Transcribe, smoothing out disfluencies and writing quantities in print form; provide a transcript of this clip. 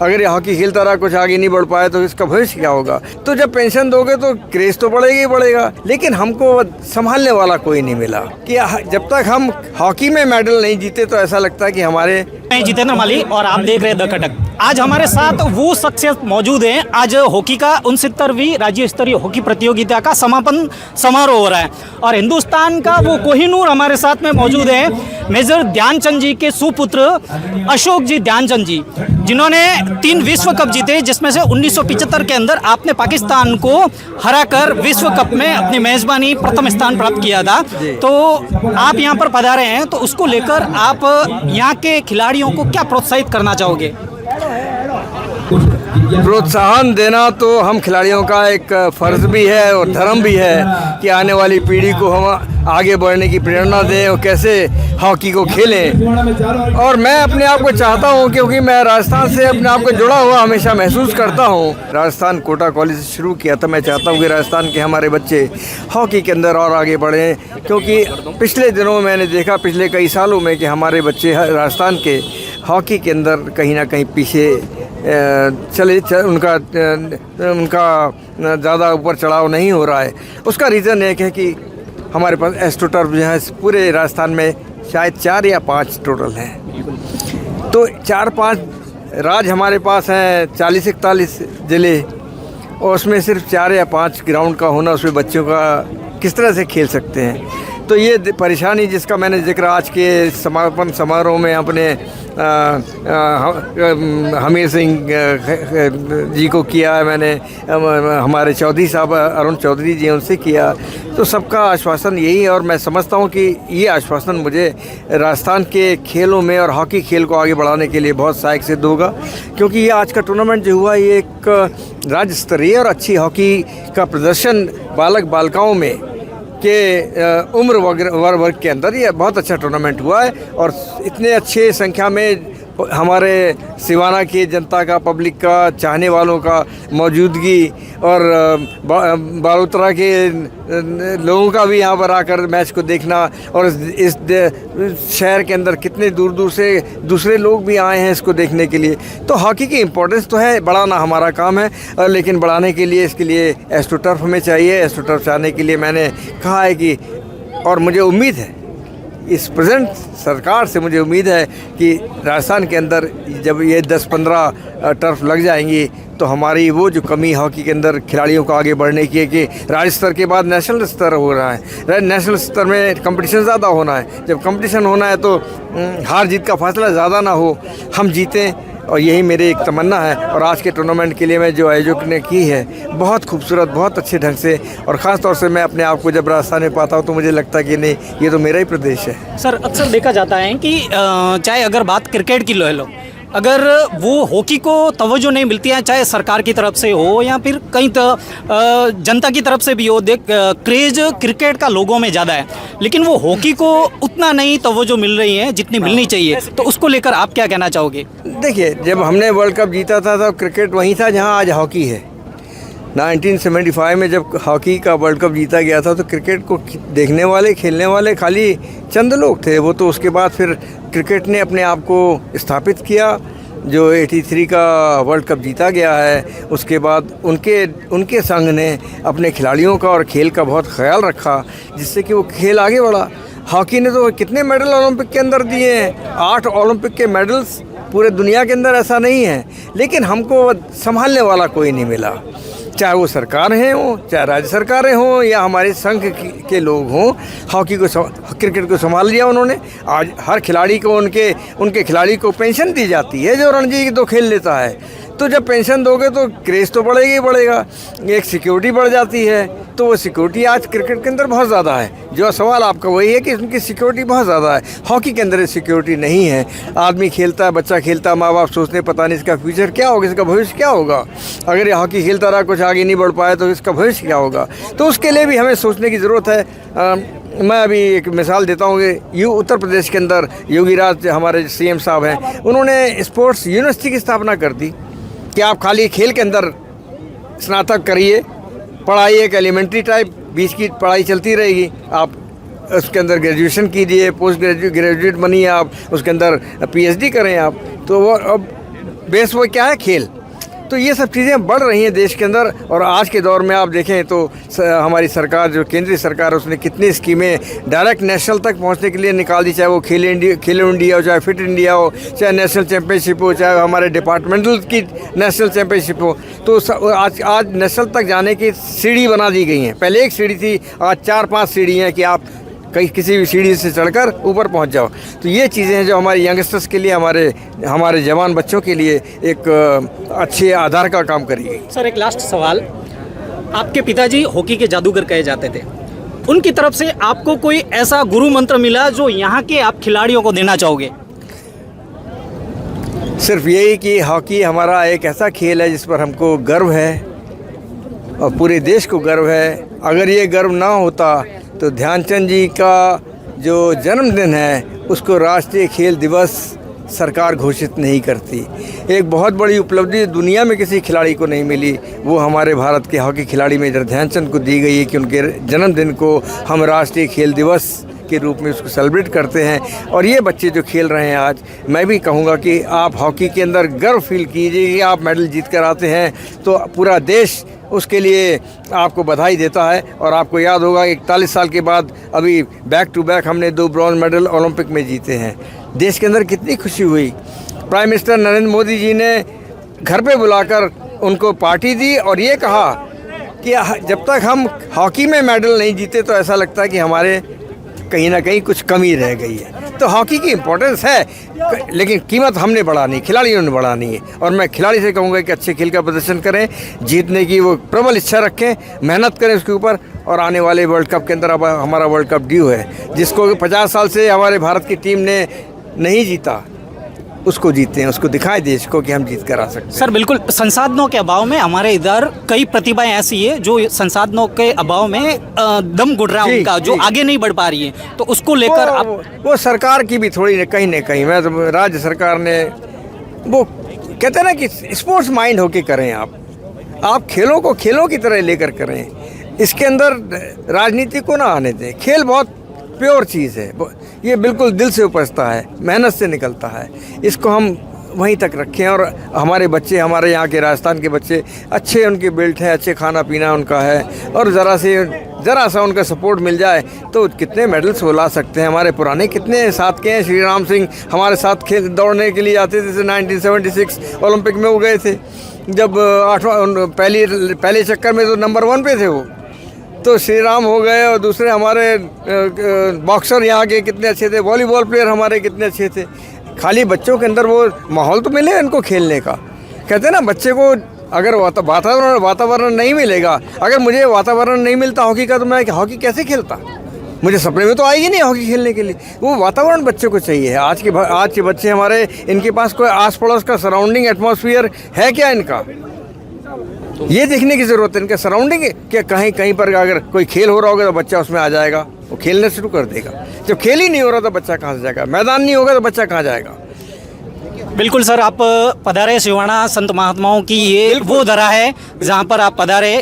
अगर ये हॉकी खेलता रहा, कुछ आगे नहीं बढ़ पाया तो इसका भविष्य क्या होगा। तो जब पेंशन दोगे तो क्रेज तो बढ़ेगा ही बढ़ेगा, लेकिन हमको संभालने वाला कोई नहीं मिला कि जब तक हम हॉकी में मेडल नहीं जीते तो ऐसा लगता है कि हमारे। मैं जितेंद्र माली और आप देख रहे हैं द कटक। आज हमारे साथ वो शख्सियत मौजूद हैं। आज हॉकी का 69वीं राज्य स्तरीय हॉकी प्रतियोगिता का समापन समारोह हो रहा है और हिंदुस्तान का वो कोहिनूर हमारे साथ में मौजूद है, मेजर ध्यानचंद जी के सुपुत्र अशोक जी ध्यानचंद जी, जिन्होंने 3 विश्व कप जीते, जिसमें से 1975 के अंदर आपने पाकिस्तान को हराकर विश्व कप में अपनी मेजबानी प्रथम स्थान प्राप्त किया था। तो आप यहाँ पर पधारे हैं, तो उसको लेकर आप यहाँ के खिलाड़ियों को क्या प्रोत्साहित करना चाहोगे? प्रोत्साहन देना तो हम खिलाड़ियों का एक फर्ज भी है और धर्म भी है कि आने वाली पीढ़ी को हम आगे बढ़ने की प्रेरणा दें और कैसे हॉकी को खेलें। और मैं अपने आप को चाहता हूं, क्योंकि मैं राजस्थान से अपने आप को जुड़ा हुआ हमेशा महसूस करता हूं। राजस्थान कोटा कॉलेज से शुरू किया था। मैं चाहता हूं कि राजस्थान के हमारे बच्चे हॉकी के अंदर और आगे बढ़ें, क्योंकि पिछले दिनों मैंने देखा, पिछले कई सालों में, कि हमारे बच्चे राजस्थान के हॉकी के अंदर कहीं ना कहीं पीछे उनका ज़्यादा ऊपर चढ़ाव नहीं हो रहा है। उसका रीज़न एक है कि हमारे पास एस्ट्रोटर्फ जो है पूरे राजस्थान में शायद 4 या 5 टोटल हैं। तो 4-5 राज्य हमारे पास हैं, 40-41 ज़िले, और उसमें सिर्फ 4 या 5 ग्राउंड का होना, उसमें बच्चों का किस तरह से खेल सकते हैं। तो ये परेशानी जिसका मैंने जिक्र आज के समापन समारोह में अपने हमीर सिंह जी को किया है, मैंने हमारे चौधरी साहब अरुण चौधरी जी उनसे किया, तो सबका आश्वासन यही है। और मैं समझता हूँ कि ये आश्वासन मुझे राजस्थान के खेलों में और हॉकी खेल को आगे बढ़ाने के लिए बहुत सहायक सिद्ध होगा, क्योंकि ये आज का टूर्नामेंट जो हुआ, ये एक राज्य स्तरीय और अच्छी हॉकी का प्रदर्शन बालक बालिकाओं में के उम्र वर्ग के अंदर ये बहुत अच्छा टूर्नामेंट हुआ है। और इतने अच्छे संख्या में हमारे सिवाना की जनता का, पब्लिक का, चाहने वालों का मौजूदगी, और बालोतरा के लोगों का भी यहाँ पर आकर मैच को देखना, और इस शहर के अंदर कितने दूर दूर से दूसरे लोग भी आए हैं इसको देखने के लिए। तो हॉकी की इम्पोर्टेंस तो है, बढ़ाना हमारा काम है, लेकिन बढ़ाने के लिए इसके लिए एस्ट्रोटर्फ हमें चाहिए। एस्ट्रोटर्फ चाहने के लिए मैंने कहा है कि, और मुझे उम्मीद है, इस प्रेजेंट सरकार से मुझे उम्मीद है कि राजस्थान के अंदर जब ये 10-15 टर्फ लग जाएंगी तो हमारी वो जो कमी हॉकी के अंदर खिलाड़ियों को आगे बढ़ने की है, कि राज्य स्तर के बाद नेशनल स्तर हो रहा है, नेशनल स्तर में कंपटीशन ज़्यादा होना है। जब कंपटीशन होना है तो हार जीत का फासला ज़्यादा ना हो, हम जीतें, और यही मेरी एक तमन्ना है। और आज के टूर्नामेंट के लिए मैं जो आयोजक ने की है, बहुत खूबसूरत, बहुत अच्छे ढंग से, और ख़ास तौर से मैं अपने आप को जब राजस्थान में पाता हूँ तो मुझे लगता है कि नहीं, ये तो मेरा ही प्रदेश है। सर, अक्सर देखा जाता है कि चाहे अगर बात क्रिकेट की लो, अगर वो हॉकी को तवज्जो नहीं मिलती है, चाहे सरकार की तरफ से हो या फिर कहीं जनता की तरफ से भी हो, क्रेज क्रिकेट का लोगों में ज़्यादा है, लेकिन वो हॉकी को उतना नहीं तवज्जो मिल रही है जितनी मिलनी चाहिए। तो उसको लेकर आप क्या कहना चाहोगे? देखिए, जब हमने वर्ल्ड कप जीता था तो क्रिकेट वहीं था जहां आज हॉकी है। 1975 में जब हॉकी का वर्ल्ड कप जीता गया था तो क्रिकेट को देखने वाले, खेलने वाले खाली चंद लोग थे। वो तो उसके बाद फिर क्रिकेट ने अपने आप को स्थापित किया, जो 83 का वर्ल्ड कप जीता गया है। उसके बाद उनके संघ ने अपने खिलाड़ियों का और खेल का बहुत ख्याल रखा, जिससे कि वो खेल आगे बढ़ा। हॉकी ने तो कितने मेडल ओलंपिक के अंदर दिए हैं, 8 ओलंपिक के मेडल्स पूरे दुनिया के अंदर, ऐसा नहीं है, लेकिन हमको संभालने वाला कोई नहीं मिला। चाहे वो सरकार हैं हो, चाहे राज्य सरकारें हों, या हमारे संघ के लोग हों, हॉकी को, क्रिकेट को संभाल लिया उन्होंने। आज हर खिलाड़ी को उनके खिलाड़ी को पेंशन दी जाती है जो रणजी तो खेल लेता है। तो जब पेंशन दोगे तो क्रेज तो बढ़ेगा ही बढ़ेगा, एक सिक्योरिटी बढ़ जाती है। तो वो सिक्योरिटी आज क्रिकेट के अंदर बहुत ज़्यादा है। जो सवाल आपका वही है कि उनकी सिक्योरिटी बहुत ज़्यादा है। हॉकी के अंदर सिक्योरिटी नहीं है। आदमी खेलता है, बच्चा खेलता है, माँ बाप सोचते पता नहीं इसका फ्यूचर क्या होगा, इसका भविष्य क्या होगा। अगर ये हॉकी खेलता रहा, कुछ आगे नहीं बढ़ पाया तो इसका भविष्य क्या होगा। तो उसके लिए भी हमें सोचने की ज़रूरत है। मैं अभी एक मिसाल देता हूँ कि उत्तर प्रदेश के अंदर योगी राज हमारे CM साहब हैं, उन्होंने स्पोर्ट्स यूनिवर्सिटी की स्थापना कर दी कि आप खाली खेल के अंदर स्नातक करिए, पढ़ाई एक एलिमेंट्री टाइप, बीच की पढ़ाई चलती रहेगी, आप उसके अंदर ग्रेजुएशन कीजिए, पोस्ट ग्रेजुएट बनिए, आप उसके अंदर PhD करें आप। तो वो अब बेस वो क्या है, खेल। तो ये सब चीज़ें बढ़ रही हैं देश के अंदर। और आज के दौर में आप देखें तो हमारी सरकार, जो केंद्रीय सरकार, उसने कितनी स्कीमें डायरेक्ट नेशनल तक पहुंचने के लिए निकाल दी, चाहे वो खेलो इंडिया हो, चाहे फिट इंडिया हो, चाहे नेशनल चैम्पियनशिप हो, चाहे हमारे डिपार्टमेंटल की नेशनल चैम्पियनशिप हो। तो आज नेशनल तक जाने की सीढ़ी बना दी गई हैं। पहले एक सीढ़ी थी, आज 4-5 सीढ़ी हैं कि आप कहीं किसी भी सीढ़ी से चढ़कर ऊपर पहुंच जाओ। तो ये चीज़ें हैं जो हमारे यंगस्टर्स के लिए, हमारे जवान बच्चों के लिए एक अच्छे आधार का काम करेगी। सर एक लास्ट सवाल, आपके पिताजी हॉकी के जादूगर कहे जाते थे, उनकी तरफ से आपको कोई ऐसा गुरु मंत्र मिला जो यहाँ के आप खिलाड़ियों को देना चाहोगे? सिर्फ यही कि हॉकी हमारा एक ऐसा खेल है जिस पर हमको गर्व है और पूरे देश को गर्व है। अगर ये गर्व ना होता तो ध्यानचंद जी का जो जन्मदिन है उसको राष्ट्रीय खेल दिवस सरकार घोषित नहीं करती। एक बहुत बड़ी उपलब्धि दुनिया में किसी खिलाड़ी को नहीं मिली, वो हमारे भारत के हॉकी खिलाड़ी मेजर ध्यानचंद को दी गई है कि उनके जन्मदिन को हम राष्ट्रीय खेल दिवस के रूप में उसको सेलिब्रेट करते हैं। और ये बच्चे जो खेल रहे हैं आज, मैं भी कहूँगा कि आप हॉकी के अंदर गर्व फील कीजिए कि आप मेडल जीत कर आते हैं, तो पूरा देश उसके लिए आपको बधाई देता है। और आपको याद होगा 41 साल के बाद अभी बैक टू बैक हमने 2 ब्रॉन्ज मेडल ओलंपिक में जीते हैं। देश के अंदर कितनी खुशी हुई। प्राइम मिनिस्टर नरेंद्र मोदी जी ने घर पे बुलाकर उनको पार्टी दी और ये कहा कि जब तक हम हॉकी में मेडल नहीं जीते तो ऐसा लगता है कि हमारे कहीं ना कहीं कुछ कमी रह गई है। तो हॉकी की इम्पोर्टेंस है, लेकिन कीमत हमने बढ़ानी, खिलाड़ियों ने बढ़ानी है। और मैं खिलाड़ी से कहूँगा कि अच्छे खेल का प्रदर्शन करें, जीतने की वो प्रबल इच्छा रखें, मेहनत करें उसके ऊपर। और आने वाले वर्ल्ड कप के अंदर अब हमारा वर्ल्ड कप ड्यू है, जिसको 50 साल से हमारे भारत की टीम ने नहीं जीता, उसको जीते हैं, उसको दिखाए देश को कि हम जीत कर आ सकते हैं। सर बिल्कुल, संसाधनों के अभाव में हमारे इधर कई प्रतिभाएं ऐसी है जो संसाधनों के अभाव में दम घुट रहा है उनका, जो आगे नहीं बढ़ पा रही है, तो उसको लेकर वो सरकार की भी थोड़ी न कहीं मैं तो राज्य सरकार ने, वो कहते हैं ना कि स्पोर्ट्स माइंड होके करें। आप खेलों को खेलों की तरह लेकर करें, इसके अंदर राजनीति को ना आने दें। खेल बहुत प्योर चीज़ है, ये बिल्कुल दिल से उपजता है, मेहनत से निकलता है। इसको हम वहीं तक रखें। और हमारे बच्चे, हमारे यहाँ के राजस्थान के बच्चे अच्छे, उनके बिल्ट है, अच्छे खाना पीना उनका है, और ज़रा सा उनका सपोर्ट मिल जाए तो कितने मेडल्स वो ला सकते हैं। हमारे पुराने कितने साथ के हैं, श्री राम सिंह हमारे साथ खेल दौड़ने के लिए आते थे। 1976 ओलंपिक में वो गए थे, जब 8वां पहले चक्कर में तो नंबर 1 पे थे वो। तो श्री राम हो गए, और दूसरे हमारे बॉक्सर यहाँ के कितने अच्छे थे, वॉलीबॉल प्लेयर हमारे कितने अच्छे थे। खाली बच्चों के अंदर वो माहौल तो मिले इनको खेलने का। कहते हैं ना, बच्चे को अगर वातावरण नहीं मिलेगा, अगर मुझे वातावरण नहीं मिलता हॉकी का, तो मैं हॉकी कैसे खेलता? मुझे सपने में तो आएगी नहीं हॉकी खेलने के लिए। वो वातावरण बच्चे को चाहिए। आज के बच्चे हमारे, इनके पास कोई आस पड़ोस का सराउंडिंग एटमॉस्फेयर है क्या इनका? ये देखने की ज़रूरत है। इनका सराउंडिंग क्या, कहीं पर अगर कोई खेल हो रहा होगा तो बच्चा उसमें आ जाएगा, वो खेलने शुरू कर देगा। जब खेल ही नहीं हो रहा तो बच्चा कहाँ से जाएगा? मैदान नहीं होगा तो बच्चा कहाँ जाएगा? बिल्कुल सर, आप पधारे सिवाना संत महात्माओं की ये वो धरा है जहाँ पर आप पधारे,